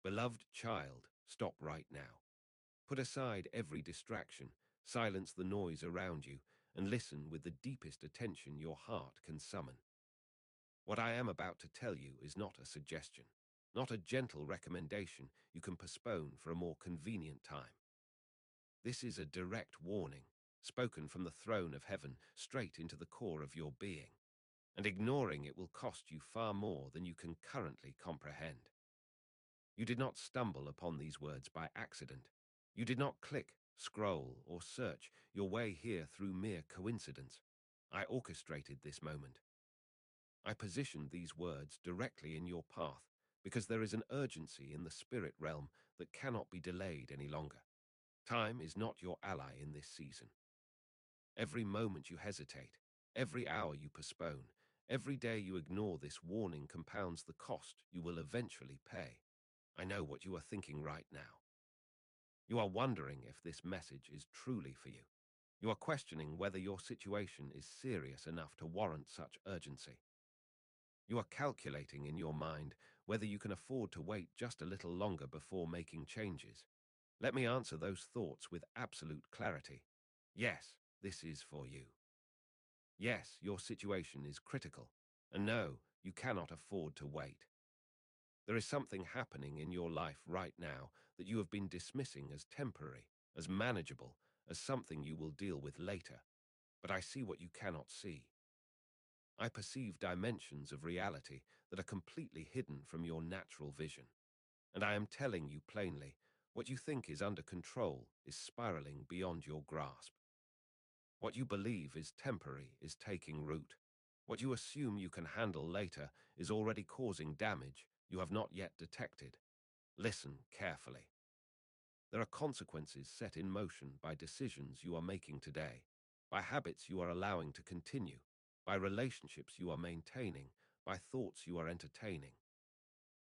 Beloved child, stop right now. Put aside every distraction, silence the noise around you, and listen with the deepest attention your heart can summon. What I am about to tell you is not a suggestion, not a gentle recommendation you can postpone for a more convenient time. This is a direct warning, spoken from the throne of heaven straight into the core of your being, and ignoring it will cost you far more than you can currently comprehend. You did not stumble upon these words by accident. You did not click, scroll, or search your way here through mere coincidence. I orchestrated this moment. I positioned these words directly in your path because there is an urgency in the spirit realm that cannot be delayed any longer. Time is not your ally in this season. Every moment you hesitate, every hour you postpone, every day you ignore this warning compounds the cost you will eventually pay. I know what you are thinking right now. You are wondering if this message is truly for you. You are questioning whether your situation is serious enough to warrant such urgency. You are calculating in your mind whether you can afford to wait just a little longer before making changes. Let me answer those thoughts with absolute clarity. Yes, this is for you. Yes, your situation is critical. And no, you cannot afford to wait. There is something happening in your life right now that you have been dismissing as temporary, as manageable, as something you will deal with later. But I see what you cannot see. I perceive dimensions of reality that are completely hidden from your natural vision. And I am telling you plainly, what you think is under control is spiraling beyond your grasp. What you believe is temporary is taking root. What you assume you can handle later is already causing damage you have not yet detected. Listen carefully. There are consequences set in motion by decisions you are making today, by habits you are allowing to continue, by relationships you are maintaining, by thoughts you are entertaining,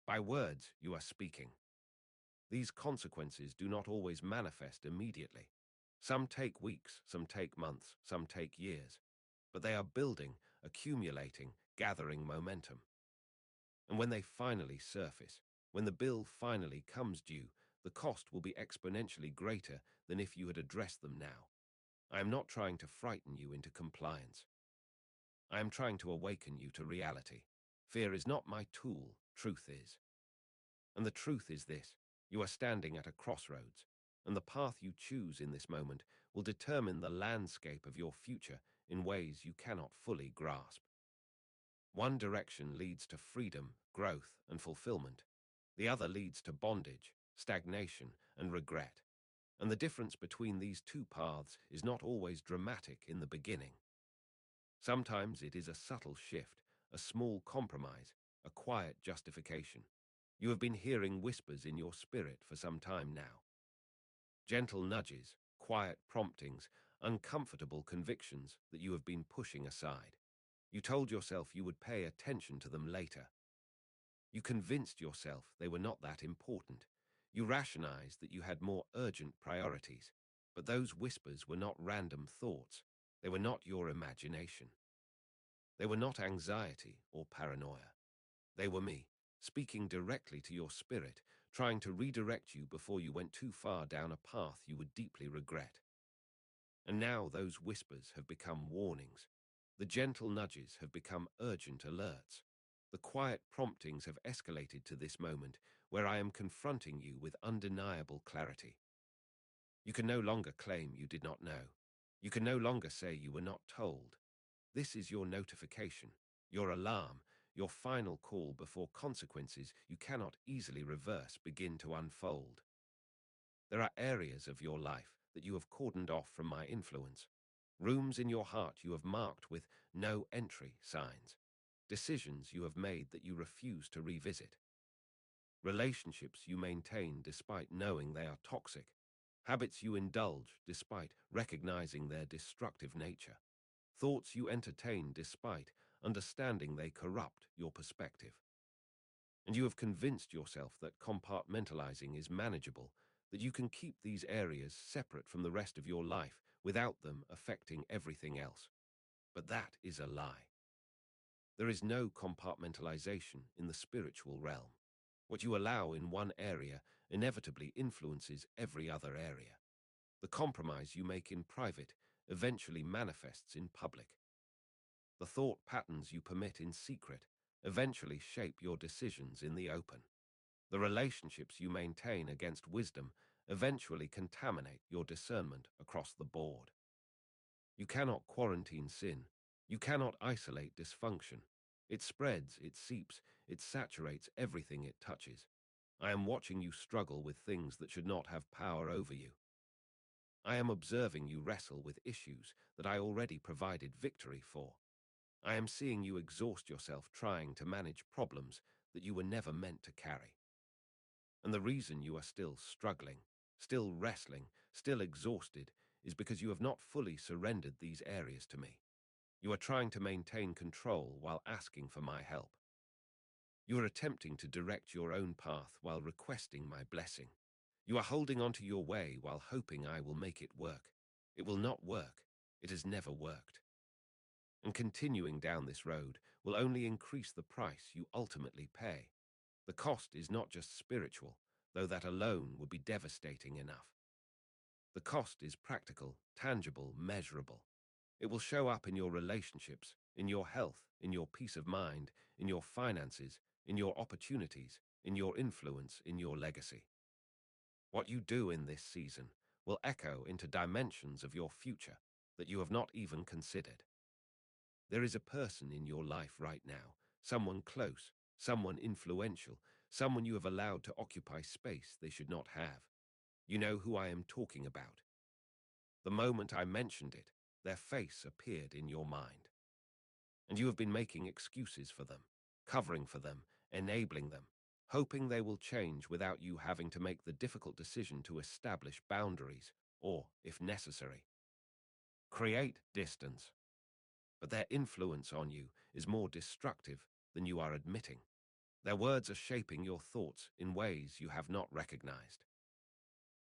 by words you are speaking. These consequences do not always manifest immediately. Some take weeks, some take months, some take years, but they are building, accumulating, gathering momentum. And when they finally surface, when the bill finally comes due, the cost will be exponentially greater than if you had addressed them now. I am not trying to frighten you into compliance. I am trying to awaken you to reality. Fear is not my tool, truth is. And the truth is this: you are standing at a crossroads, and the path you choose in this moment will determine the landscape of your future in ways you cannot fully grasp. One direction leads to freedom, growth, and fulfillment. The other leads to bondage, stagnation, and regret. And the difference between these two paths is not always dramatic in the beginning. Sometimes it is a subtle shift, a small compromise, a quiet justification. You have been hearing whispers in your spirit for some time now. Gentle nudges, quiet promptings, uncomfortable convictions that you have been pushing aside. You told yourself you would pay attention to them later. You convinced yourself they were not that important. You rationalized that you had more urgent priorities. But those whispers were not random thoughts. They were not your imagination. They were not anxiety or paranoia. They were me, speaking directly to your spirit, trying to redirect you before you went too far down a path you would deeply regret. And now those whispers have become warnings. The gentle nudges have become urgent alerts. The quiet promptings have escalated to this moment where I am confronting you with undeniable clarity. You can no longer claim you did not know. You can no longer say you were not told. This is your notification, your alarm, your final call before consequences you cannot easily reverse begin to unfold. There are areas of your life that you have cordoned off from my influence. Rooms in your heart you have marked with no entry signs. Decisions you have made that you refuse to revisit. Relationships you maintain despite knowing they are toxic. Habits you indulge despite recognizing their destructive nature. Thoughts you entertain despite understanding they corrupt your perspective. And you have convinced yourself that compartmentalizing is manageable, that you can keep these areas separate from the rest of your life without them affecting everything else. But that is a lie. There is no compartmentalization in the spiritual realm. What you allow in one area inevitably influences every other area. The compromise you make in private eventually manifests in public. The thought patterns you permit in secret eventually shape your decisions in the open. The relationships you maintain against wisdom eventually contaminate your discernment across the board. You cannot quarantine sin. You cannot isolate dysfunction. It spreads, it seeps, it saturates everything it touches. I am watching you struggle with things that should not have power over you. I am observing you wrestle with issues that I already provided victory for. I am seeing you exhaust yourself trying to manage problems that you were never meant to carry. And the reason you are still struggling, still wrestling, still exhausted is because you have not fully surrendered these areas to me. You are trying to maintain control while asking for my help. You are attempting to direct your own path while requesting my blessing. You are holding on to your way while hoping I will make it work. It will not work. It has never worked. And continuing down this road will only increase the price you ultimately pay. The cost is not just spiritual, though that alone would be devastating enough. The cost is practical, tangible, measurable. It will show up in your relationships, in your health, in your peace of mind, in your finances, in your opportunities, in your influence, in your legacy. What you do in this season will echo into dimensions of your future that you have not even considered. There is a person in your life right now, someone close, someone influential, someone you have allowed to occupy space they should not have. You know who I am talking about. The moment I mentioned it, their face appeared in your mind. And you have been making excuses for them, covering for them, enabling them, hoping they will change without you having to make the difficult decision to establish boundaries or, if necessary, create distance. But their influence on you is more destructive than you are admitting. Their words are shaping your thoughts in ways you have not recognized.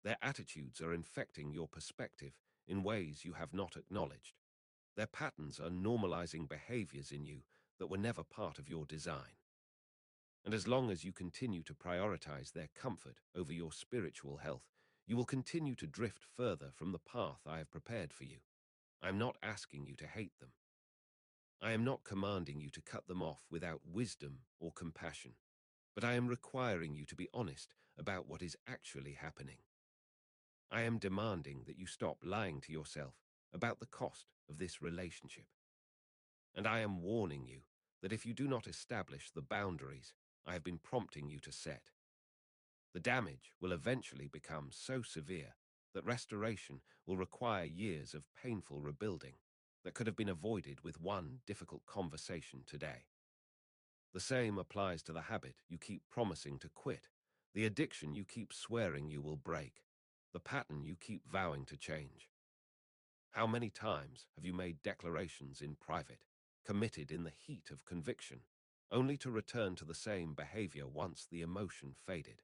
Their attitudes are infecting your perspective in ways you have not acknowledged. Their patterns are normalizing behaviors in you that were never part of your design. And as long as you continue to prioritize their comfort over your spiritual health, you will continue to drift further from the path I have prepared for you. I am not asking you to hate them. I am not commanding you to cut them off without wisdom or compassion, but I am requiring you to be honest about what is actually happening. I am demanding that you stop lying to yourself about the cost of this relationship. And I am warning you that if you do not establish the boundaries I have been prompting you to set, the damage will eventually become so severe that restoration will require years of painful rebuilding that could have been avoided with one difficult conversation today. The same applies to the habit you keep promising to quit, the addiction you keep swearing you will break, the pattern you keep vowing to change. How many times have you made declarations in private, committed in the heat of conviction, only to return to the same behavior once the emotion faded?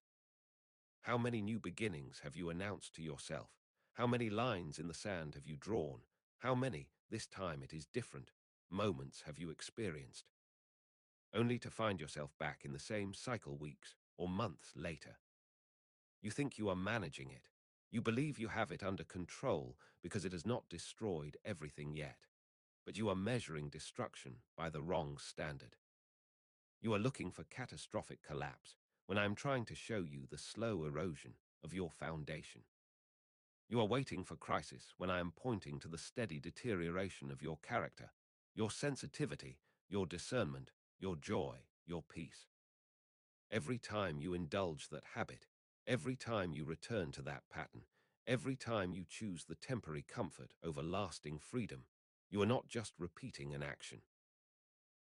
How many new beginnings have you announced to yourself? How many lines in the sand have you drawn? How many, this time it is different, moments have you experienced? Only to find yourself back in the same cycle weeks or months later. You think you are managing it. You believe you have it under control because it has not destroyed everything yet. But you are measuring destruction by the wrong standard. You are looking for catastrophic collapse when I am trying to show you the slow erosion of your foundation. You are waiting for crisis when I am pointing to the steady deterioration of your character, your sensitivity, your discernment, your joy, your peace. Every time you indulge that habit, every time you return to that pattern, every time you choose the temporary comfort over lasting freedom, you are not just repeating an action.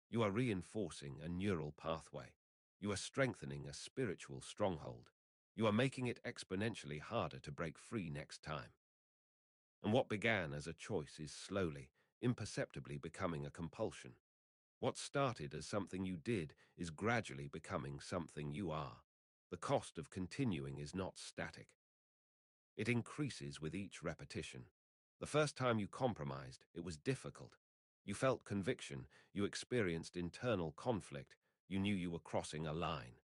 You are reinforcing a neural pathway. You are strengthening a spiritual stronghold. You are making it exponentially harder to break free next time. And what began as a choice is slowly, imperceptibly becoming a compulsion. What started as something you did is gradually becoming something you are. The cost of continuing is not static. It increases with each repetition. The first time you compromised, it was difficult. You felt conviction, you experienced internal conflict, you knew you were crossing a line.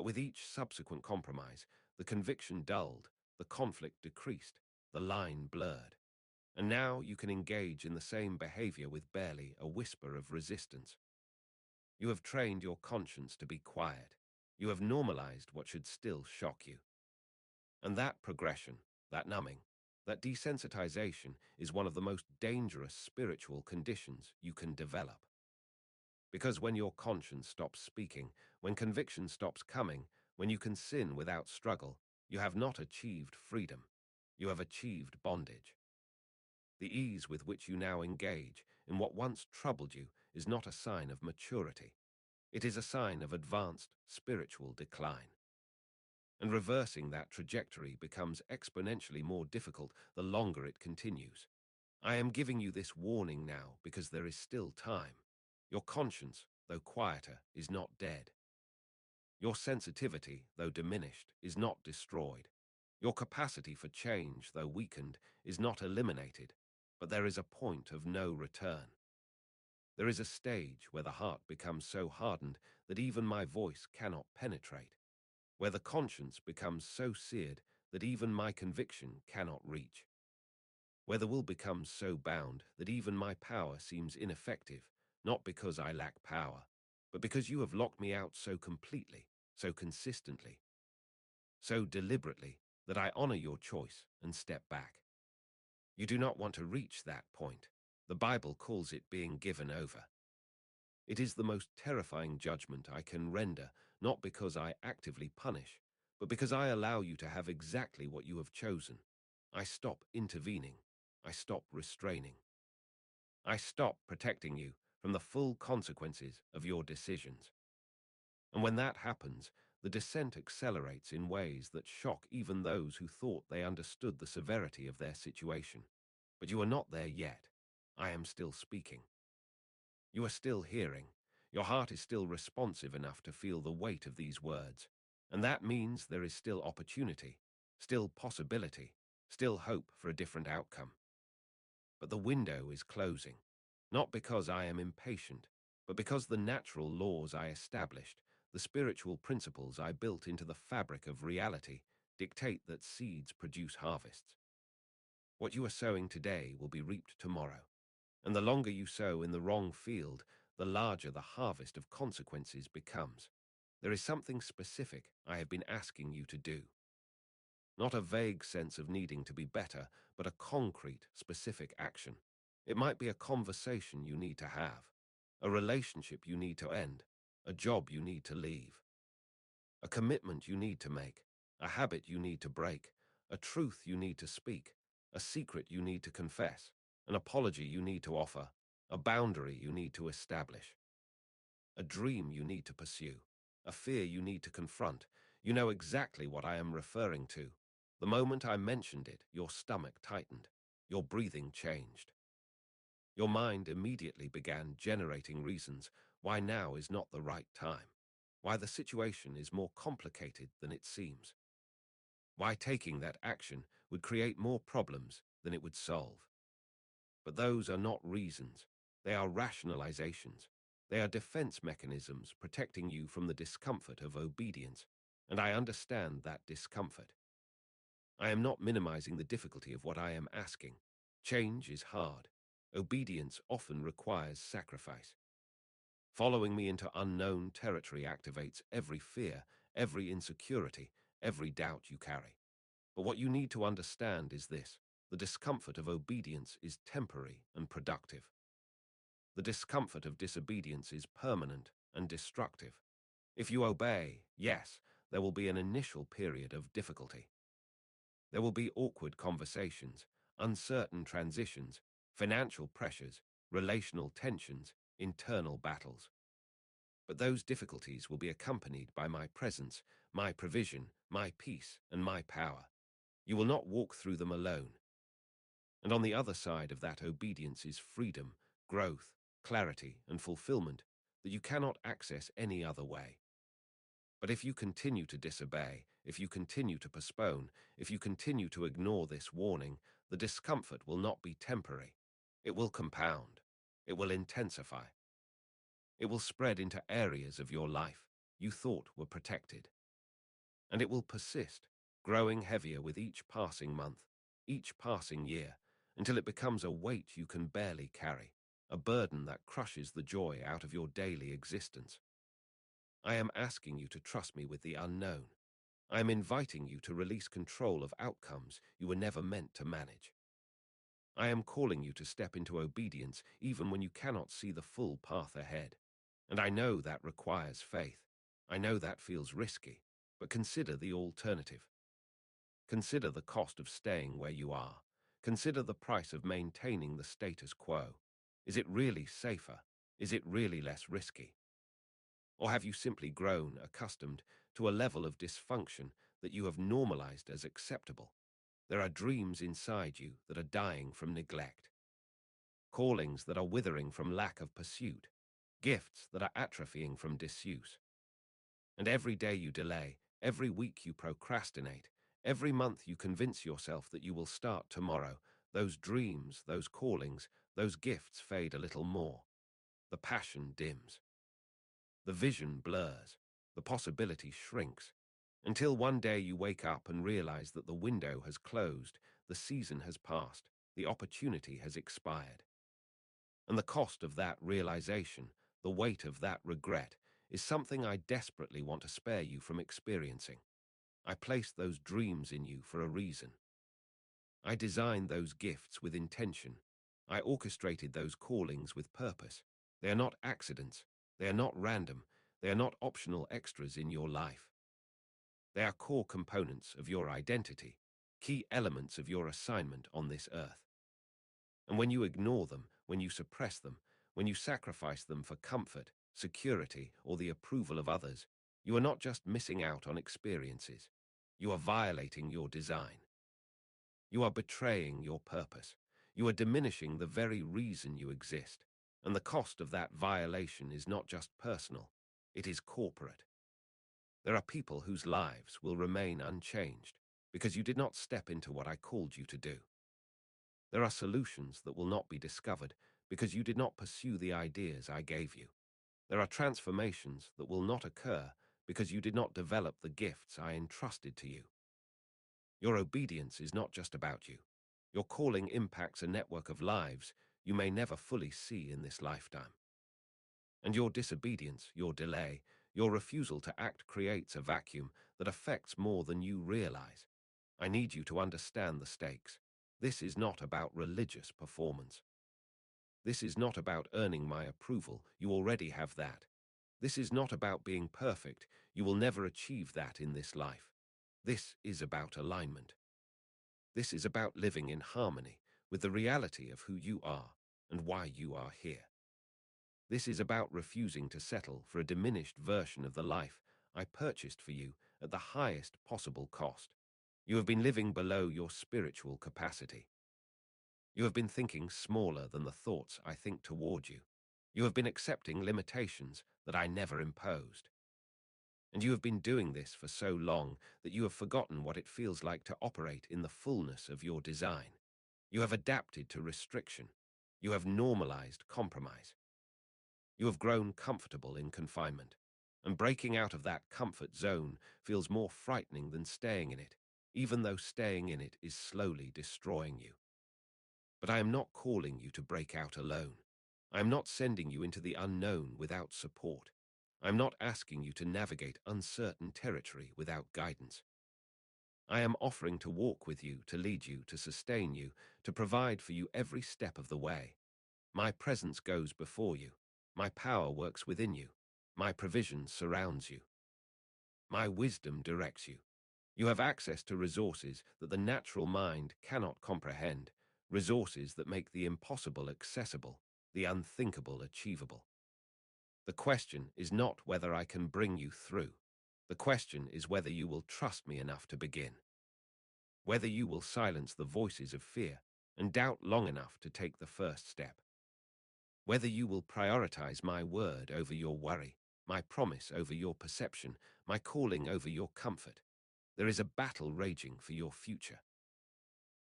But with each subsequent compromise, the conviction dulled, the conflict decreased, the line blurred. And now you can engage in the same behavior with barely a whisper of resistance. You have trained your conscience to be quiet. You have normalized what should still shock you. And that progression, that numbing, that desensitization is one of the most dangerous spiritual conditions you can develop. Because when your conscience stops speaking, when conviction stops coming, when you can sin without struggle, you have not achieved freedom. You have achieved bondage. The ease with which you now engage in what once troubled you is not a sign of maturity. It is a sign of advanced spiritual decline. And reversing that trajectory becomes exponentially more difficult the longer it continues. I am giving you this warning now because there is still time. Your conscience, though quieter, is not dead. Your sensitivity, though diminished, is not destroyed. Your capacity for change, though weakened, is not eliminated, but there is a point of no return. There is a stage where the heart becomes so hardened that even my voice cannot penetrate, where the conscience becomes so seared that even my conviction cannot reach, where the will becomes so bound that even my power seems ineffective, not because I lack power, but because you have locked me out so completely, so consistently, so deliberately that I honor your choice and step back. You do not want to reach that point. The Bible calls it being given over. It is the most terrifying judgment I can render, not because I actively punish, but because I allow you to have exactly what you have chosen. I stop intervening. I stop restraining. I stop protecting you from the full consequences of your decisions. And when that happens, the descent accelerates in ways that shock even those who thought they understood the severity of their situation. But you are not there yet. I am still speaking. You are still hearing. Your heart is still responsive enough to feel the weight of these words. And that means there is still opportunity, still possibility, still hope for a different outcome. But the window is closing, not because I am impatient, but because the natural laws I established, the spiritual principles I built into the fabric of reality, dictate that seeds produce harvests. What you are sowing today will be reaped tomorrow. And the longer you sow in the wrong field, the larger the harvest of consequences becomes. There is something specific I have been asking you to do. Not a vague sense of needing to be better, but a concrete, specific action. It might be a conversation you need to have, a relationship you need to end, a job you need to leave, a commitment you need to make, a habit you need to break, a truth you need to speak, a secret you need to confess, an apology you need to offer, a boundary you need to establish, a dream you need to pursue, a fear you need to confront. You know exactly what I am referring to. The moment I mentioned it, your stomach tightened, your breathing changed. Your mind immediately began generating reasons why now is not the right time, why the situation is more complicated than it seems, why taking that action would create more problems than it would solve. But those are not reasons. They are rationalizations. They are defense mechanisms protecting you from the discomfort of obedience, and I understand that discomfort. I am not minimizing the difficulty of what I am asking. Change is hard. Obedience often requires sacrifice. Following me into unknown territory activates every fear, every insecurity, every doubt you carry. But what you need to understand is this: the discomfort of obedience is temporary and productive. The discomfort of disobedience is permanent and destructive. If you obey, yes, there will be an initial period of difficulty. There will be awkward conversations, uncertain transitions, financial pressures, relational tensions, internal battles. But those difficulties will be accompanied by my presence, my provision, my peace, and my power. You will not walk through them alone. And on the other side of that obedience is freedom, growth, clarity, and fulfillment that you cannot access any other way. But if you continue to disobey, if you continue to postpone, if you continue to ignore this warning, the discomfort will not be temporary. It will compound. It will intensify. It will spread into areas of your life you thought were protected. And it will persist, growing heavier with each passing month, each passing year, until it becomes a weight you can barely carry, a burden that crushes the joy out of your daily existence. I am asking you to trust me with the unknown. I am inviting you to release control of outcomes you were never meant to manage. I am calling you to step into obedience even when you cannot see the full path ahead. And I know that requires faith. I know that feels risky, but consider the alternative. Consider the cost of staying where you are. Consider the price of maintaining the status quo. Is it really safer? Is it really less risky? Or have you simply grown accustomed to a level of dysfunction that you have normalized as acceptable? There are dreams inside you that are dying from neglect, callings that are withering from lack of pursuit, gifts that are atrophying from disuse. And every day you delay, every week you procrastinate, every month you convince yourself that you will start tomorrow, those dreams, those callings, those gifts fade a little more. The passion dims. The vision blurs. The possibility shrinks. Until one day you wake up and realize that the window has closed, the season has passed, the opportunity has expired. And the cost of that realization, the weight of that regret, is something I desperately want to spare you from experiencing. I placed those dreams in you for a reason. I designed those gifts with intention. I orchestrated those callings with purpose. They are not accidents. They are not random. They are not optional extras in your life. They are core components of your identity, key elements of your assignment on this earth. And when you ignore them, when you suppress them, when you sacrifice them for comfort, security, or the approval of others, you are not just missing out on experiences. You are violating your design. You are betraying your purpose. You are diminishing the very reason you exist. And the cost of that violation is not just personal, it is corporate. There are people whose lives will remain unchanged because you did not step into what I called you to do. There are solutions that will not be discovered because you did not pursue the ideas I gave you. There are transformations that will not occur because you did not develop the gifts I entrusted to you. Your obedience is not just about you. Your calling impacts a network of lives you may never fully see in this lifetime. And your disobedience, your delay, your refusal to act creates a vacuum that affects more than you realize. I need you to understand the stakes. This is not about religious performance. This is not about earning my approval. You already have that. This is not about being perfect. You will never achieve that in this life. This is about alignment. This is about living in harmony with the reality of who you are and why you are here. This is about refusing to settle for a diminished version of the life I purchased for you at the highest possible cost. You have been living below your spiritual capacity. You have been thinking smaller than the thoughts I think toward you. You have been accepting limitations that I never imposed. And you have been doing this for so long that you have forgotten what it feels like to operate in the fullness of your design. You have adapted to restriction. You have normalized compromise. You have grown comfortable in confinement. And breaking out of that comfort zone feels more frightening than staying in it, even though staying in it is slowly destroying you. But I am not calling you to break out alone. I am not sending you into the unknown without support. I am not asking you to navigate uncertain territory without guidance. I am offering to walk with you, to lead you, to sustain you, to provide for you every step of the way. My presence goes before you. My power works within you. My provision surrounds you. My wisdom directs you. You have access to resources that the natural mind cannot comprehend, resources that make the impossible accessible, the unthinkable achievable. The question is not whether I can bring you through. The question is whether you will trust me enough to begin. Whether you will silence the voices of fear and doubt long enough to take the first step. Whether you will prioritize my word over your worry, my promise over your perception, my calling over your comfort. There is a battle raging for your future.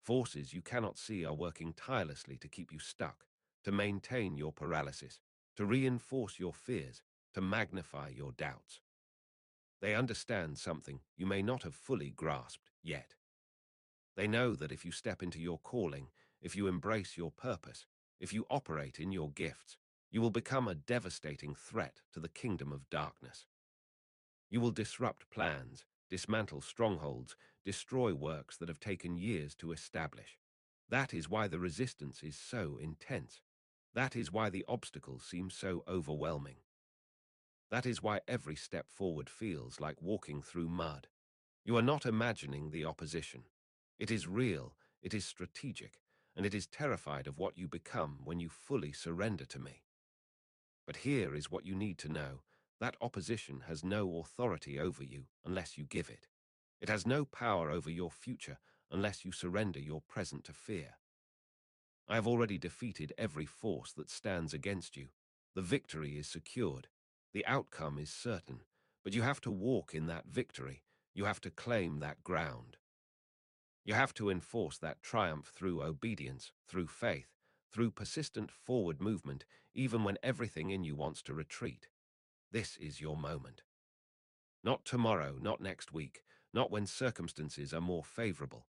Forces you cannot see are working tirelessly to keep you stuck, to maintain your paralysis, to reinforce your fears, to magnify your doubts. They understand something you may not have fully grasped yet. They know that if you step into your calling, if you embrace your purpose, if you operate in your gifts, you will become a devastating threat to the kingdom of darkness. You will disrupt plans, dismantle strongholds, destroy works that have taken years to establish. That is why the resistance is so intense. That is why the obstacles seem so overwhelming. That is why every step forward feels like walking through mud. You are not imagining the opposition. It is real, it is strategic, and it is terrified of what you become when you fully surrender to me. But here is what you need to know. That opposition has no authority over you unless you give it. It has no power over your future unless you surrender your present to fear. I have already defeated every force that stands against you. The victory is secured. The outcome is certain. But you have to walk in that victory. You have to claim that ground. You have to enforce that triumph through obedience, through faith, through persistent forward movement, even when everything in you wants to retreat. This is your moment. Not tomorrow, not next week, not when circumstances are more favorable.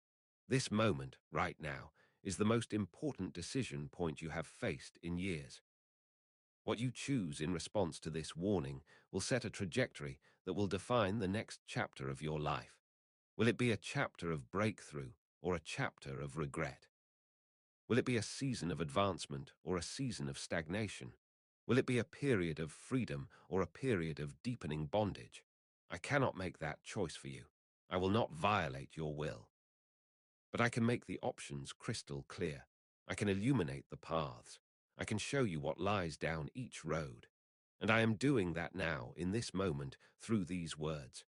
This moment, right now, is the most important decision point you have faced in years. What you choose in response to this warning will set a trajectory that will define the next chapter of your life. Will it be a chapter of breakthrough or a chapter of regret? Will it be a season of advancement or a season of stagnation? Will it be a period of freedom or a period of deepening bondage? I cannot make that choice for you. I will not violate your will. But I can make the options crystal clear. I can illuminate the paths. I can show you what lies down each road. And I am doing that now, in this moment, through these words.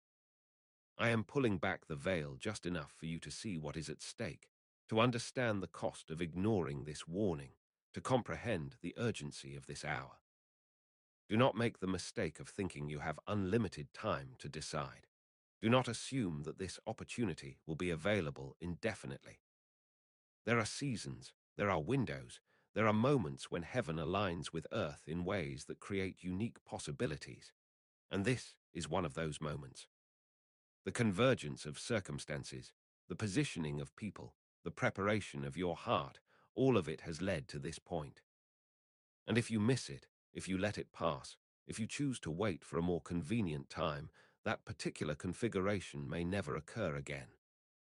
I am pulling back the veil just enough for you to see what is at stake, to understand the cost of ignoring this warning, to comprehend the urgency of this hour. Do not make the mistake of thinking you have unlimited time to decide. Do not assume that this opportunity will be available indefinitely. There are seasons, there are windows, there are moments when heaven aligns with earth in ways that create unique possibilities. And this is one of those moments. The convergence of circumstances, the positioning of people, the preparation of your heart, all of it has led to this point. And if you miss it, if you let it pass, if you choose to wait for a more convenient time, that particular configuration may never occur again.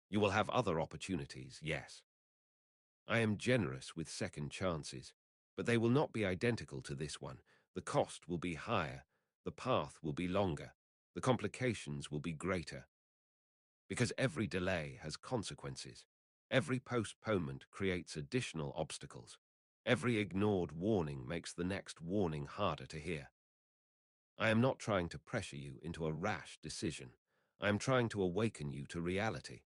You will have other opportunities, yes. I am generous with second chances, but they will not be identical to this one. The cost will be higher, the path will be longer, the complications will be greater. Because every delay has consequences. Every postponement creates additional obstacles. Every ignored warning makes the next warning harder to hear. I am not trying to pressure you into a rash decision. I am trying to awaken you to reality.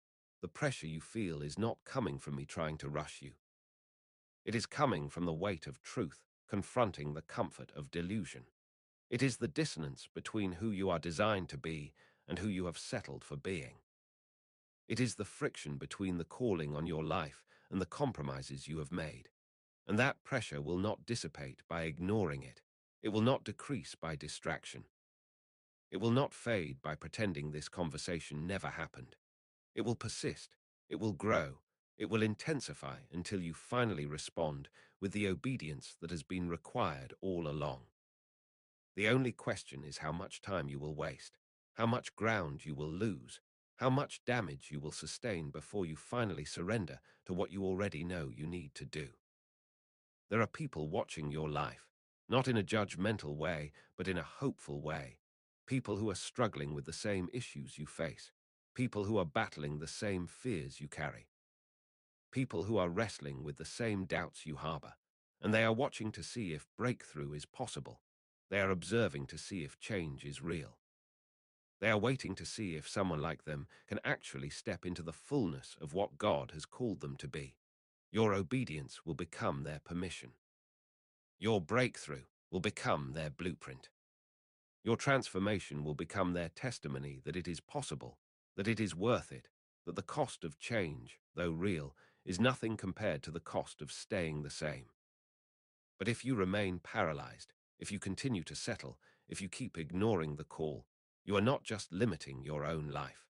The pressure you feel is not coming from me trying to rush you. It is coming from the weight of truth, confronting the comfort of delusion. It is the dissonance between who you are designed to be and who you have settled for being. It is the friction between the calling on your life and the compromises you have made. And that pressure will not dissipate by ignoring it. It will not decrease by distraction. It will not fade by pretending this conversation never happened. It will persist. It will grow. It will intensify until you finally respond with the obedience that has been required all along. The only question is how much time you will waste, how much ground you will lose, how much damage you will sustain before you finally surrender to what you already know you need to do. There are people watching your life, not in a judgmental way, but in a hopeful way. People who are struggling with the same issues you face. People who are battling the same fears you carry. People who are wrestling with the same doubts you harbor. And they are watching to see if breakthrough is possible. They are observing to see if change is real. They are waiting to see if someone like them can actually step into the fullness of what God has called them to be. Your obedience will become their permission. Your breakthrough will become their blueprint. Your transformation will become their testimony that it is possible, that it is worth it, that the cost of change, though real, is nothing compared to the cost of staying the same. But if you remain paralyzed, if you continue to settle, if you keep ignoring the call, You are not just limiting your own life.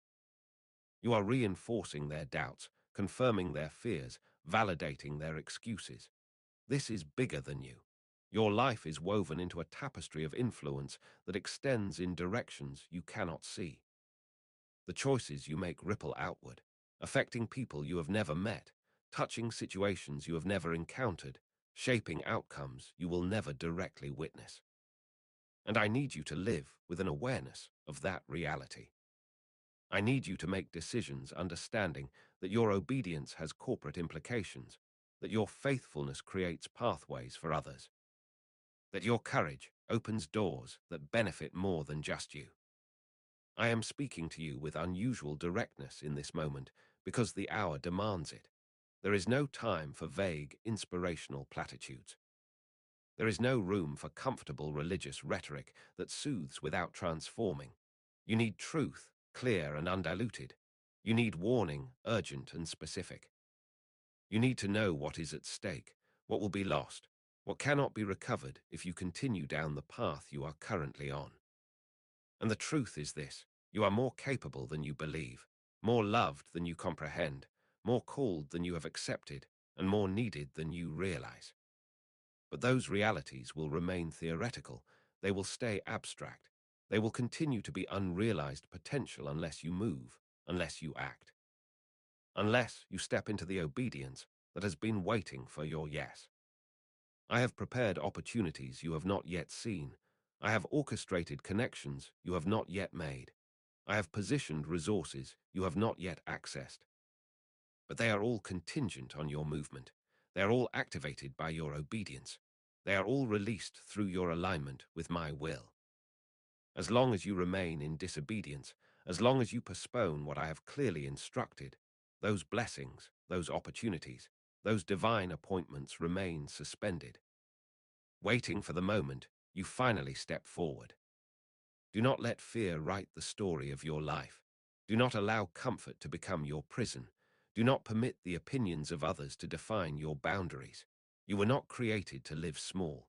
You are reinforcing their doubts, confirming their fears, validating their excuses. This is bigger than you. Your life is woven into a tapestry of influence that extends in directions you cannot see. The choices you make ripple outward, affecting people you have never met, touching situations you have never encountered, shaping outcomes you will never directly witness. And I need you to live with an awareness of that reality. I need you to make decisions understanding that your obedience has corporate implications, that your faithfulness creates pathways for others, that your courage opens doors that benefit more than just you. I am speaking to you with unusual directness in this moment because the hour demands it. There is no time for vague, inspirational platitudes. There is no room for comfortable religious rhetoric that soothes without transforming. You need truth, clear and undiluted. You need warning, urgent and specific. You need to know what is at stake, what will be lost, what cannot be recovered if you continue down the path you are currently on. And the truth is this: you are more capable than you believe, more loved than you comprehend, more called than you have accepted, and more needed than you realize. But those realities will remain theoretical. They will stay abstract. They will continue to be unrealized potential unless you move, unless you act, unless you step into the obedience that has been waiting for your yes. I have prepared opportunities you have not yet seen. I have orchestrated connections you have not yet made. I have positioned resources you have not yet accessed. But they are all contingent on your movement. They are all activated by your obedience. They are all released through your alignment with my will. As long as you remain in disobedience, as long as you postpone what I have clearly instructed, those blessings, those opportunities, those divine appointments remain suspended, waiting for the moment you finally step forward. Do not let fear write the story of your life. Do not allow comfort to become your prison. Do not permit the opinions of others to define your boundaries. You were not created to live small.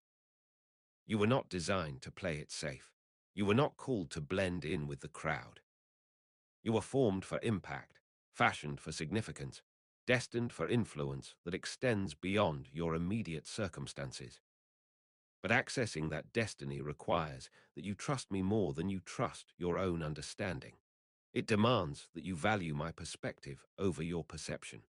You were not designed to play it safe. You were not called to blend in with the crowd. You were formed for impact, fashioned for significance, destined for influence that extends beyond your immediate circumstances. But accessing that destiny requires that you trust me more than you trust your own understanding. It demands that you value my perspective over your perception.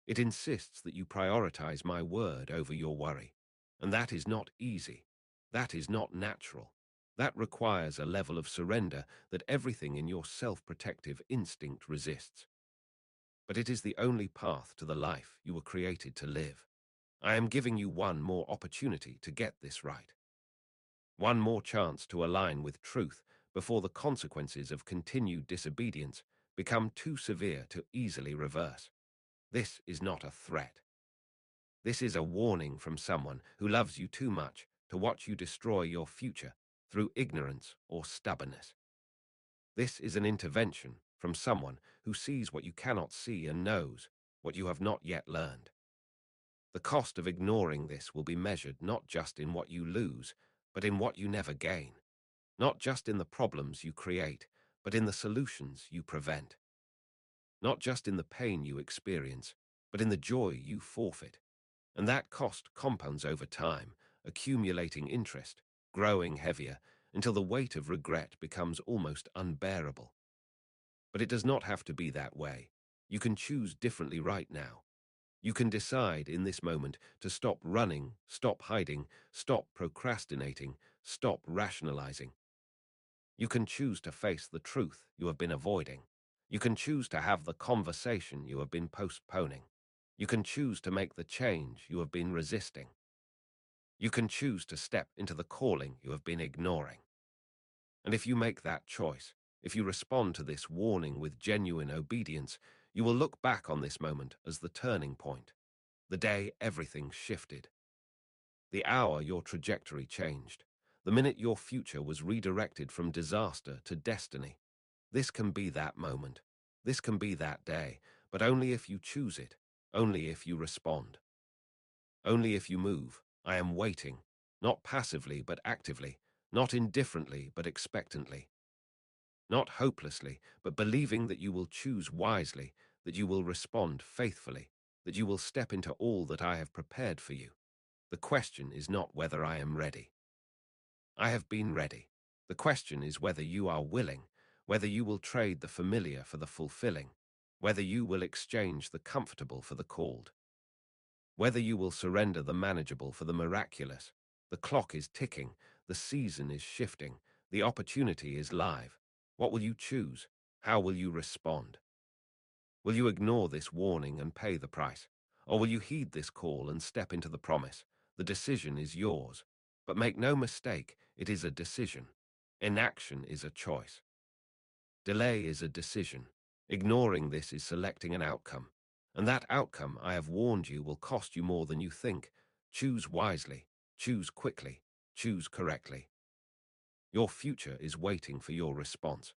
It insists that you prioritize my word over your worry. And that is not easy. That is not natural. That requires a level of surrender that everything in your self-protective instinct resists. But it is the only path to the life you were created to live. I am giving you one more opportunity to get this right. One more chance to align with truth before the consequences of continued disobedience become too severe to easily reverse. This is not a threat. This is a warning from someone who loves you too much to watch you destroy your future through ignorance or stubbornness. This is an intervention from someone who sees what you cannot see and knows what you have not yet learned. The cost of ignoring this will be measured not just in what you lose, but in what you never gain. Not just in the problems you create, but in the solutions you prevent. Not just in the pain you experience, but in the joy you forfeit. And that cost compounds over time, accumulating interest, growing heavier, until the weight of regret becomes almost unbearable. But it does not have to be that way. You can choose differently right now. You can decide in this moment to stop running, stop hiding, stop procrastinating, stop rationalizing. You can choose to face the truth you have been avoiding. You can choose to have the conversation you have been postponing. You can choose to make the change you have been resisting. You can choose to step into the calling you have been ignoring. And if you make that choice, if you respond to this warning with genuine obedience, you will look back on this moment as the turning point, the day everything shifted, the hour your trajectory changed, the minute your future was redirected from disaster to destiny. This can be that moment. This can be that day, but only if you choose it, only if you respond, only if you move. I am waiting, not passively but actively, not indifferently but expectantly. not hopelessly, but believing that you will choose wisely, that you will respond faithfully, that you will step into all that I have prepared for you. The question is not whether I am ready. I have been ready. The question is whether you are willing, whether you will trade the familiar for the fulfilling, whether you will exchange the comfortable for the called, whether you will surrender the manageable for the miraculous. The clock is ticking, the season is shifting, the opportunity is live. What will you choose? How will you respond? Will you ignore this warning and pay the price? Or will you heed this call and step into the promise? The decision is yours. But make no mistake, it is a decision. Inaction is a choice. Delay is a decision. Ignoring this is selecting an outcome. And that outcome, I have warned you, will cost you more than you think. Choose wisely. Choose quickly. Choose correctly. Your future is waiting for your response.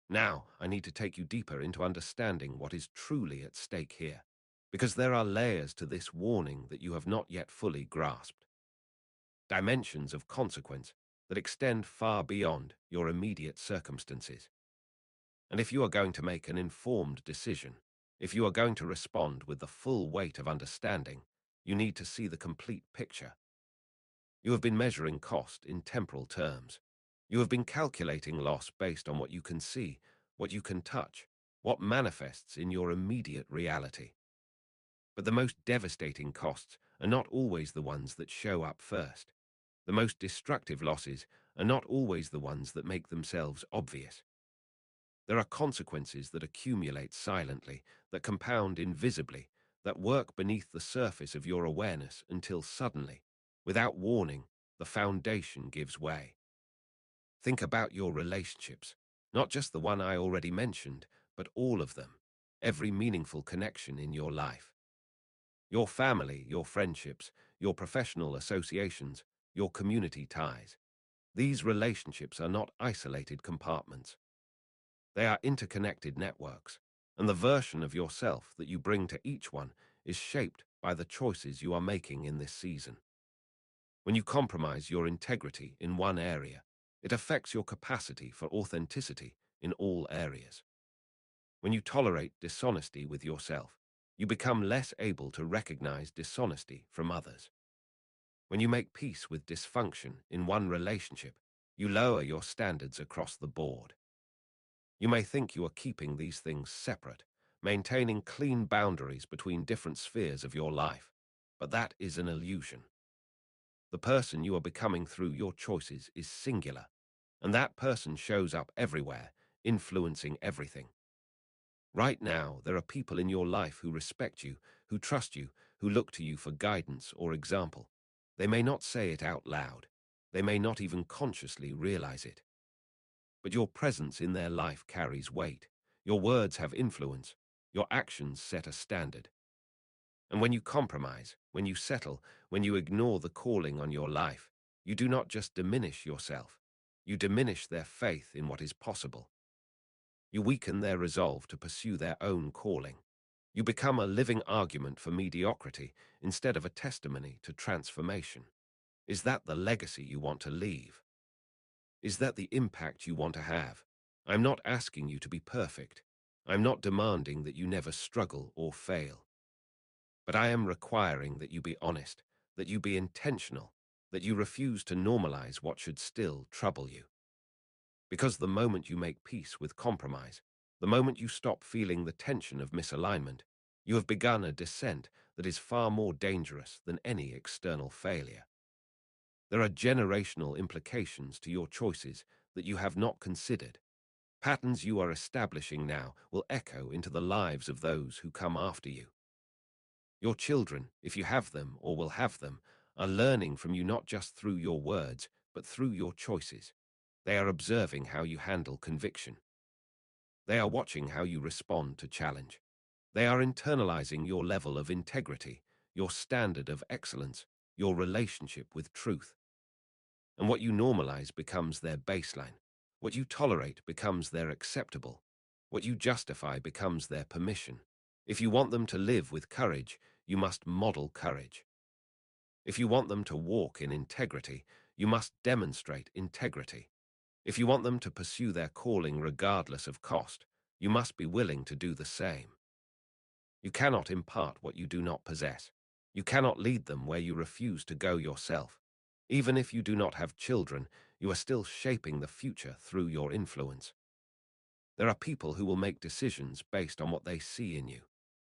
Now, I need to take you deeper into understanding what is truly at stake here, because there are layers to this warning that you have not yet fully grasped. Dimensions of consequence that extend far beyond your immediate circumstances. And if you are going to make an informed decision, if you are going to respond with the full weight of understanding, you need to see the complete picture. You have been measuring cost in temporal terms. You have been calculating loss based on what you can see, what you can touch, what manifests in your immediate reality. But the most devastating costs are not always the ones that show up first. The most destructive losses are not always the ones that make themselves obvious. There are consequences that accumulate silently, that compound invisibly, that work beneath the surface of your awareness until suddenly, without warning, the foundation gives way. Think about your relationships, not just the one I already mentioned, but all of them, every meaningful connection in your life. Your family, your friendships, your professional associations, your community ties. These relationships are not isolated compartments. They are interconnected networks, and the version of yourself that you bring to each one is shaped by the choices you are making in this season. When you compromise your integrity in one area, it affects your capacity for authenticity in all areas. When you tolerate dishonesty with yourself, you become less able to recognize dishonesty from others. When you make peace with dysfunction in one relationship, you lower your standards across the board. You may think you are keeping these things separate, maintaining clean boundaries between different spheres of your life, but that is an illusion. The person you are becoming through your choices is singular, and that person shows up everywhere, influencing everything. Right now, there are people in your life who respect you, who trust you, who look to you for guidance or example. They may not say it out loud. They may not even consciously realize it. But your presence in their life carries weight. Your words have influence. Your actions set a standard. And when you compromise, when you settle, when you ignore the calling on your life, you do not just diminish yourself. You diminish their faith in what is possible. You weaken their resolve to pursue their own calling. You become a living argument for mediocrity instead of a testimony to transformation. Is that the legacy you want to leave? Is that the impact you want to have? I'm not asking you to be perfect. I'm not demanding that you never struggle or fail. But I am requiring that you be honest, that you be intentional, that you refuse to normalize what should still trouble you. Because the moment you make peace with compromise, the moment you stop feeling the tension of misalignment, you have begun a descent that is far more dangerous than any external failure. There are generational implications to your choices that you have not considered. Patterns you are establishing now will echo into the lives of those who come after you. Your children, if you have them or will have them, are learning from you not just through your words, but through your choices. They are observing how you handle conviction. They are watching how you respond to challenge. They are internalizing your level of integrity, your standard of excellence, your relationship with truth. And what you normalize becomes their baseline. What you tolerate becomes their acceptable. What you justify becomes their permission. If you want them to live with courage, you must model courage. If you want them to walk in integrity, you must demonstrate integrity. If you want them to pursue their calling regardless of cost, you must be willing to do the same. You cannot impart what you do not possess. You cannot lead them where you refuse to go yourself. Even if you do not have children, you are still shaping the future through your influence. There are people who will make decisions based on what they see in you.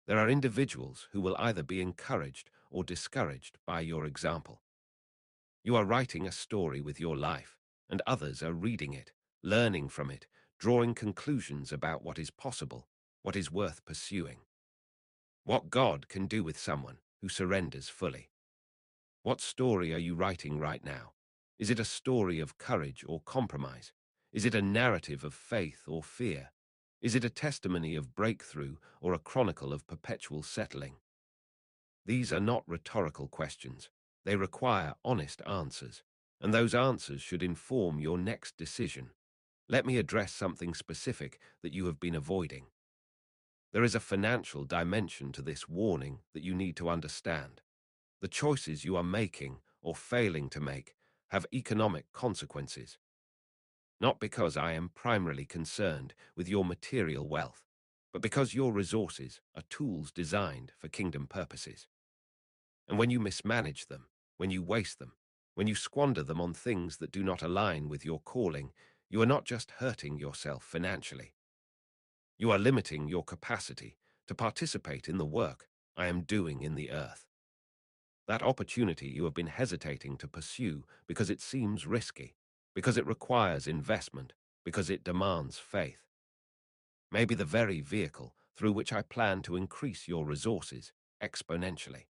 There are individuals who will either be encouraged or discouraged by your example. You are writing a story with your life, and others are reading it, learning from it, drawing conclusions about what is possible, what is worth pursuing. What God can do with someone who surrenders fully. What story are you writing right now? Is it a story of courage or compromise? Is it a narrative of faith or fear? Is it a testimony of breakthrough or a chronicle of perpetual settling? These are not rhetorical questions. They require honest answers, and those answers should inform your next decision. Let me address something specific that you have been avoiding. There is a financial dimension to this warning that you need to understand. The choices you are making or failing to make have economic consequences. Not because I am primarily concerned with your material wealth, but because your resources are tools designed for kingdom purposes. And when you mismanage them, when you waste them, when you squander them on things that do not align with your calling, you are not just hurting yourself financially. You are limiting your capacity to participate in the work I am doing in the earth. That opportunity you have been hesitating to pursue because it seems risky, because it requires investment, because it demands faith. Maybe the very vehicle through which I plan to increase your resources exponentially.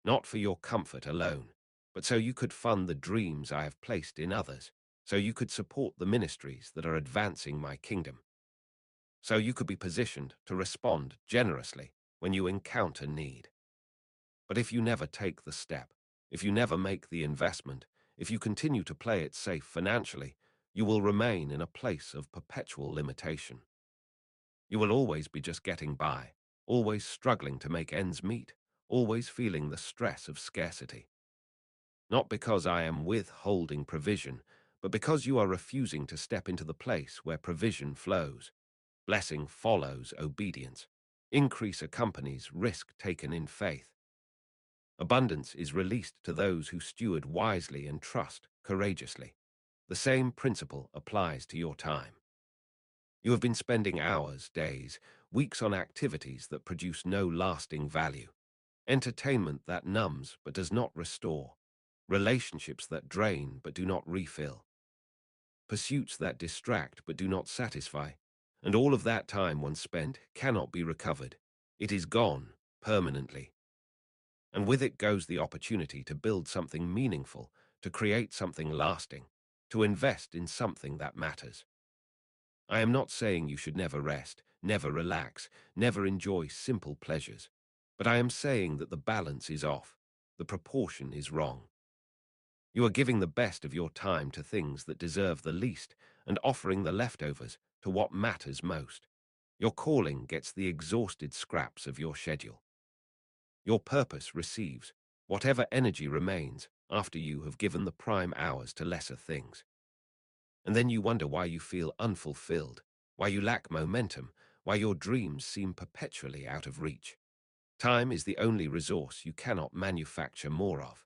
Not for your comfort alone, but so you could fund the dreams I have placed in others, so you could support the ministries that are advancing my kingdom, so you could be positioned to respond generously when you encounter need. But if you never take the step, if you never make the investment, if you continue to play it safe financially, you will remain in a place of perpetual limitation. You will always be just getting by, always struggling to make ends meet, always feeling the stress of scarcity. Not because I am withholding provision, but because you are refusing to step into the place where provision flows. Blessing follows obedience. Increase accompanies risk taken in faith. Abundance is released to those who steward wisely and trust courageously. The same principle applies to your time. You have been spending hours, days, weeks on activities that produce no lasting value. Entertainment that numbs but does not restore. Relationships that drain but do not refill. Pursuits that distract but do not satisfy. And all of that time once spent cannot be recovered. It is gone permanently. And with it goes the opportunity to build something meaningful, to create something lasting, to invest in something that matters. I am not saying you should never rest, never relax, never enjoy simple pleasures, but I am saying that the balance is off, the proportion is wrong. You are giving the best of your time to things that deserve the least and offering the leftovers to what matters most. Your calling gets the exhausted scraps of your schedule. Your purpose receives whatever energy remains after you have given the prime hours to lesser things. And then you wonder why you feel unfulfilled, why you lack momentum, why your dreams seem perpetually out of reach. Time is the only resource you cannot manufacture more of.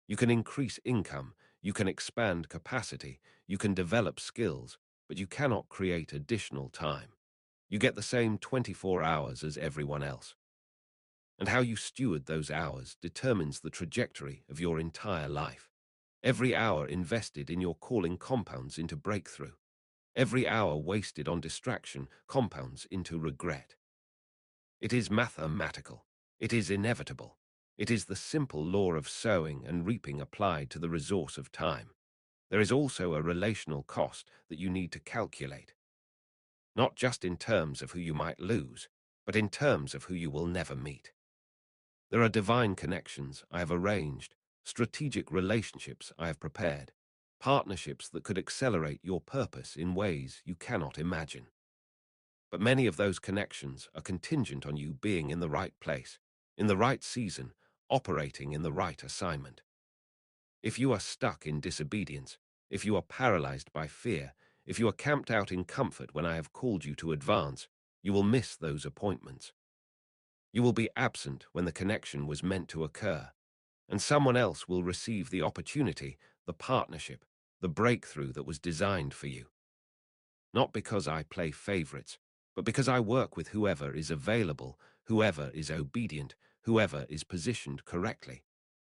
You can increase income, you can expand capacity, you can develop skills, but you cannot create additional time. You get the same 24 hours as everyone else. And how you steward those hours determines the trajectory of your entire life. Every hour invested in your calling compounds into breakthrough. Every hour wasted on distraction compounds into regret. It is mathematical. It is inevitable. It is the simple law of sowing and reaping applied to the resource of time. There is also a relational cost that you need to calculate. Not just in terms of who you might lose, but in terms of who you will never meet. There are divine connections I have arranged, strategic relationships I have prepared, partnerships that could accelerate your purpose in ways you cannot imagine. But many of those connections are contingent on you being in the right place, in the right season, operating in the right assignment. If you are stuck in disobedience, if you are paralyzed by fear, if you are camped out in comfort when I have called you to advance, you will miss those appointments. You will be absent when the connection was meant to occur, and someone else will receive the opportunity, the partnership, the breakthrough that was designed for you. Not because I play favorites, but because I work with whoever is available, whoever is obedient, whoever is positioned correctly.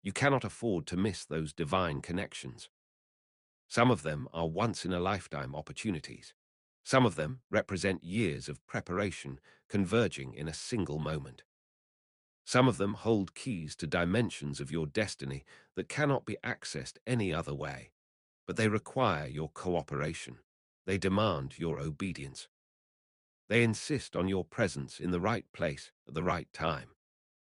You cannot afford to miss those divine connections. Some of them are once-in-a-lifetime opportunities. Some of them represent years of preparation converging in a single moment. Some of them hold keys to dimensions of your destiny that cannot be accessed any other way, but they require your cooperation. They demand your obedience. They insist on your presence in the right place at the right time.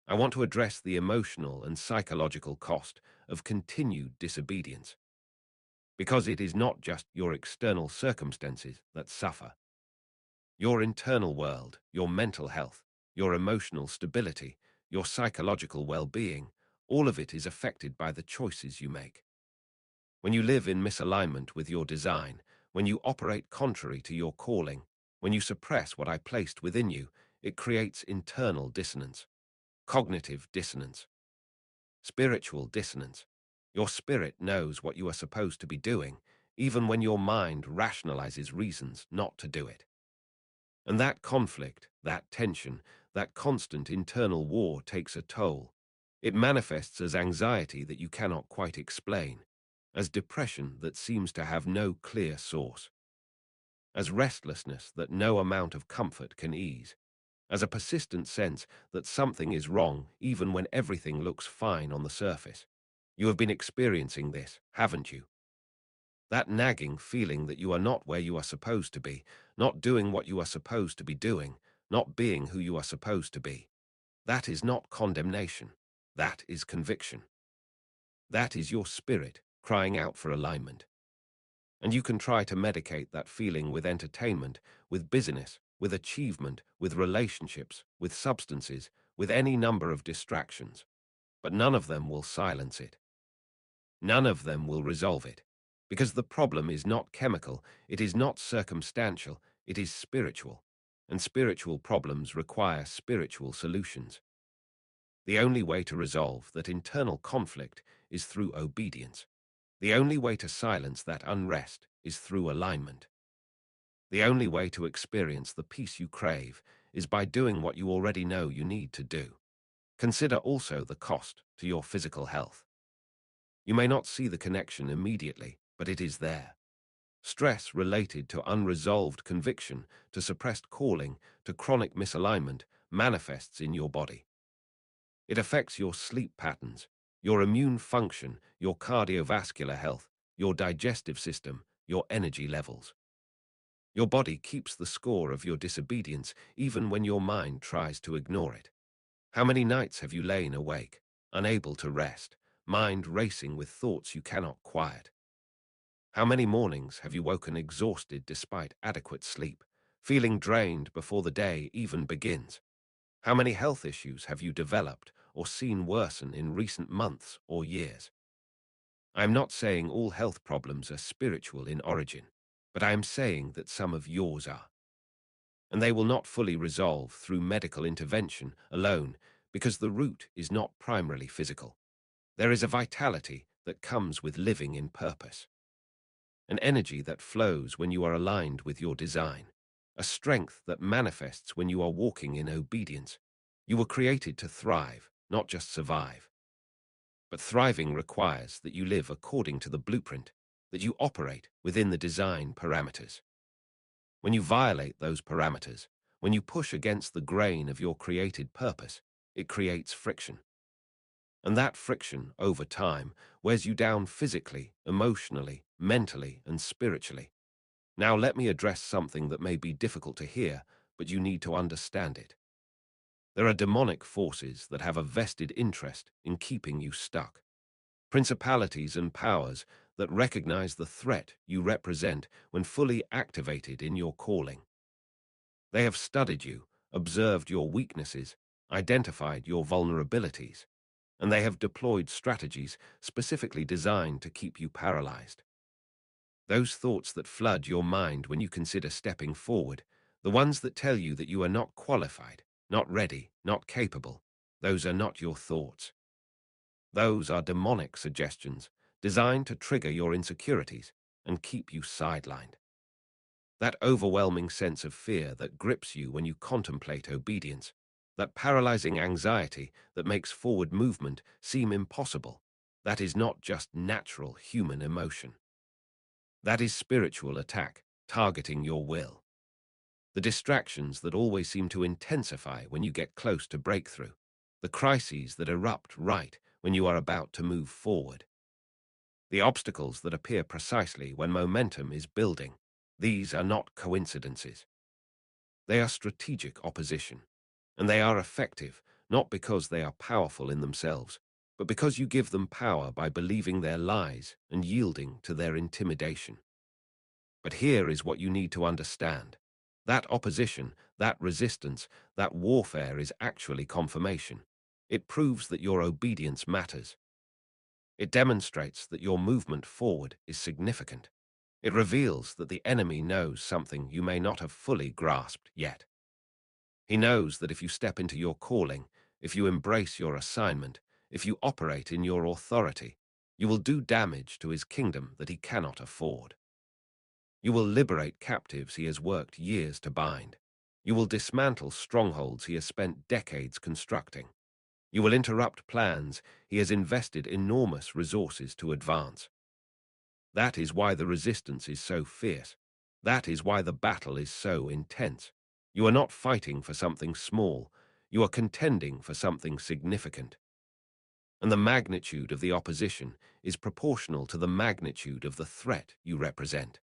I want to address the emotional and psychological cost of continued disobedience, because it is not just your external circumstances that suffer. Your internal world, your mental health, your emotional stability, your psychological well-being, all of it is affected by the choices you make. When you live in misalignment with your design, when you operate contrary to your calling, when you suppress what I placed within you, it creates internal dissonance, cognitive dissonance, spiritual dissonance. Your spirit knows what you are supposed to be doing, even when your mind rationalizes reasons not to do it. And that conflict, that tension, that constant internal war takes a toll. It manifests as anxiety that you cannot quite explain, as depression that seems to have no clear source, as restlessness that no amount of comfort can ease, as a persistent sense that something is wrong even when everything looks fine on the surface. You have been experiencing this, haven't you? That nagging feeling that you are not where you are supposed to be, not doing what you are supposed to be doing, not being who you are supposed to be. That is not condemnation. That is conviction. That is your spirit crying out for alignment. And you can try to medicate that feeling with entertainment, with business, with achievement, with relationships, with substances, with any number of distractions. But none of them will silence it. None of them will resolve it. Because the problem is not chemical, it is not circumstantial, it is spiritual. And spiritual problems require spiritual solutions. The only way to resolve that internal conflict is through obedience. The only way to silence that unrest is through alignment. The only way to experience the peace you crave is by doing what you already know you need to do. Consider also the cost to your physical health. You may not see the connection immediately, but it is there. Stress related to unresolved conviction, to suppressed calling, to chronic misalignment manifests in your body. It affects your sleep patterns, your immune function, your cardiovascular health, your digestive system, your energy levels. Your body keeps the score of your disobedience even when your mind tries to ignore it. How many nights have you lain awake, unable to rest, mind racing with thoughts you cannot quiet? How many mornings have you woken exhausted despite adequate sleep, feeling drained before the day even begins? How many health issues have you developed or seen worsen in recent months or years? I am not saying all health problems are spiritual in origin, but I am saying that some of yours are. And they will not fully resolve through medical intervention alone because the root is not primarily physical. There is a vitality that comes with living in purpose, an energy that flows when you are aligned with your design, a strength that manifests when you are walking in obedience. You were created to thrive, not just survive. But thriving requires that you live according to the blueprint, that you operate within the design parameters. When you violate those parameters, when you push against the grain of your created purpose, it creates friction. And that friction, over time, wears you down physically, emotionally, mentally, and spiritually. Now let me address something that may be difficult to hear, but you need to understand it. There are demonic forces that have a vested interest in keeping you stuck. Principalities and powers that recognize the threat you represent when fully activated in your calling. They have studied you, observed your weaknesses, identified your vulnerabilities, and they have deployed strategies specifically designed to keep you paralyzed. Those thoughts that flood your mind when you consider stepping forward, the ones that tell you that you are not qualified, not ready, not capable, those are not your thoughts. Those are demonic suggestions designed to trigger your insecurities and keep you sidelined. That overwhelming sense of fear that grips you when you contemplate obedience, that paralyzing anxiety that makes forward movement seem impossible, that is not just natural human emotion. That is spiritual attack targeting your will. The distractions that always seem to intensify when you get close to breakthrough. The crises that erupt right when you are about to move forward. The obstacles that appear precisely when momentum is building. These are not coincidences. They are strategic opposition, and they are effective not because they are powerful in themselves, but because you give them power by believing their lies and yielding to their intimidation. But here is what you need to understand. That opposition, that resistance, that warfare is actually confirmation. It proves that your obedience matters. It demonstrates that your movement forward is significant. It reveals that the enemy knows something you may not have fully grasped yet. He knows that if you step into your calling, if you embrace your assignment, if you operate in your authority, you will do damage to his kingdom that he cannot afford. You will liberate captives he has worked years to bind. You will dismantle strongholds he has spent decades constructing. You will interrupt plans he has invested enormous resources to advance. That is why the resistance is so fierce. That is why the battle is so intense. You are not fighting for something small. You are contending for something significant. And the magnitude of the opposition is proportional to the magnitude of the threat you represent.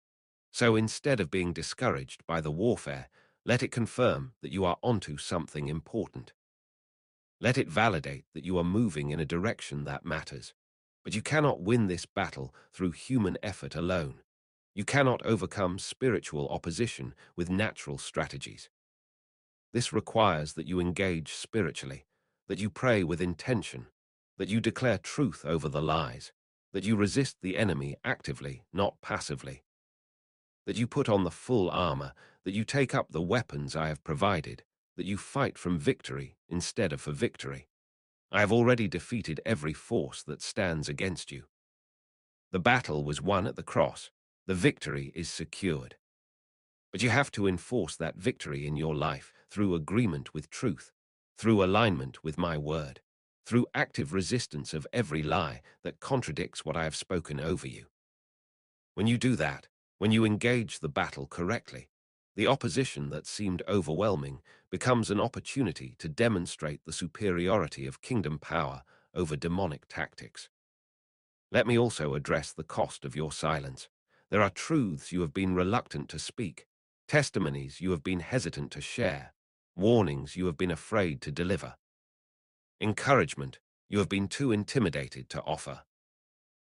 So instead of being discouraged by the warfare, let it confirm that you are onto something important. Let it validate that you are moving in a direction that matters. But you cannot win this battle through human effort alone. You cannot overcome spiritual opposition with natural strategies. This requires that you engage spiritually, that you pray with intention, that you declare truth over the lies, that you resist the enemy actively, not passively, that you put on the full armor, that you take up the weapons I have provided, that you fight from victory instead of for victory. I have already defeated every force that stands against you. The battle was won at the cross. The victory is secured. But you have to enforce that victory in your life through agreement with truth, through alignment with my word, through active resistance of every lie that contradicts what I have spoken over you. When you do that, when you engage the battle correctly, the opposition that seemed overwhelming becomes an opportunity to demonstrate the superiority of kingdom power over demonic tactics. Let me also address the cost of your silence. There are truths you have been reluctant to speak, testimonies you have been hesitant to share, warnings you have been afraid to deliver, encouragement you have been too intimidated to offer.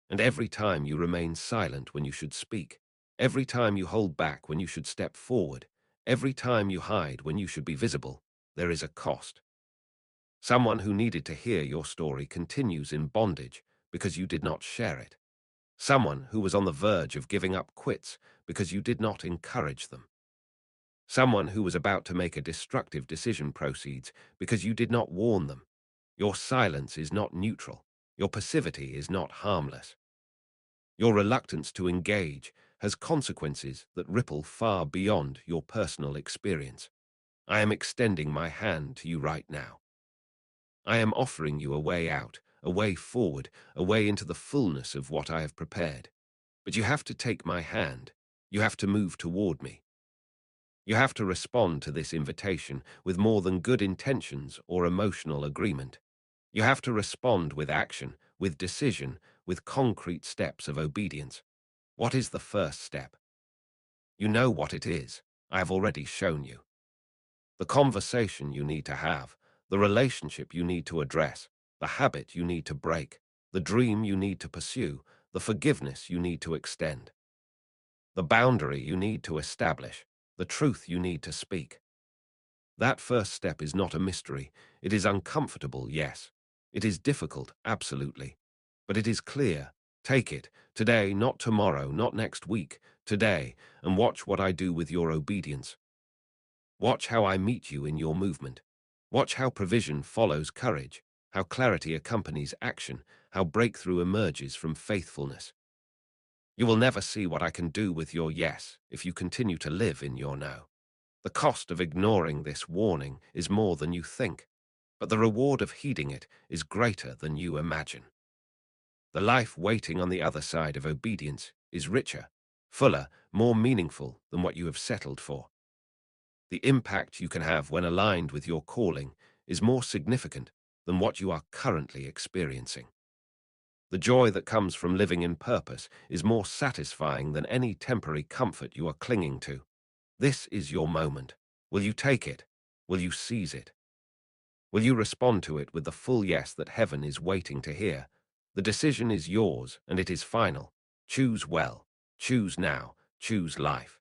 And every time you remain silent when you should speak, every time you hold back when you should step forward, every time you hide when you should be visible, there is a cost. Someone who needed to hear your story continues in bondage because you did not share it. Someone who was on the verge of giving up quits because you did not encourage them. Someone who was about to make a destructive decision proceeds because you did not warn them. Your silence is not neutral. Your passivity is not harmless. Your reluctance to engage has consequences that ripple far beyond your personal experience. I am extending my hand to you right now. I am offering you a way out, a way forward, a way into the fullness of what I have prepared. But you have to take my hand. You have to move toward me. You have to respond to this invitation with more than good intentions or emotional agreement. You have to respond with action, with decision, with concrete steps of obedience. What is the first step? You know what it is. I have already shown you. The conversation you need to have, the relationship you need to address, the habit you need to break, the dream you need to pursue, the forgiveness you need to extend, the boundary you need to establish, the truth you need to speak. That first step is not a mystery. It is uncomfortable, yes. It is difficult, absolutely. But it is clear, Take it, today, not tomorrow, not next week, today, and watch what I do with your obedience. Watch how I meet you in your movement. Watch how provision follows courage, how clarity accompanies action, how breakthrough emerges from faithfulness. You will never see what I can do with your yes if you continue to live in your no. The cost of ignoring this warning is more than you think, but the reward of heeding it is greater than you imagine. The life waiting on the other side of obedience is richer, fuller, more meaningful than what you have settled for. The impact you can have when aligned with your calling is more significant than what you are currently experiencing. The joy that comes from living in purpose is more satisfying than any temporary comfort you are clinging to. This is your moment. Will you take it? Will you seize it? Will you respond to it with the full yes that heaven is waiting to hear? The decision is yours, and it is final. Choose well. Choose now. Choose life.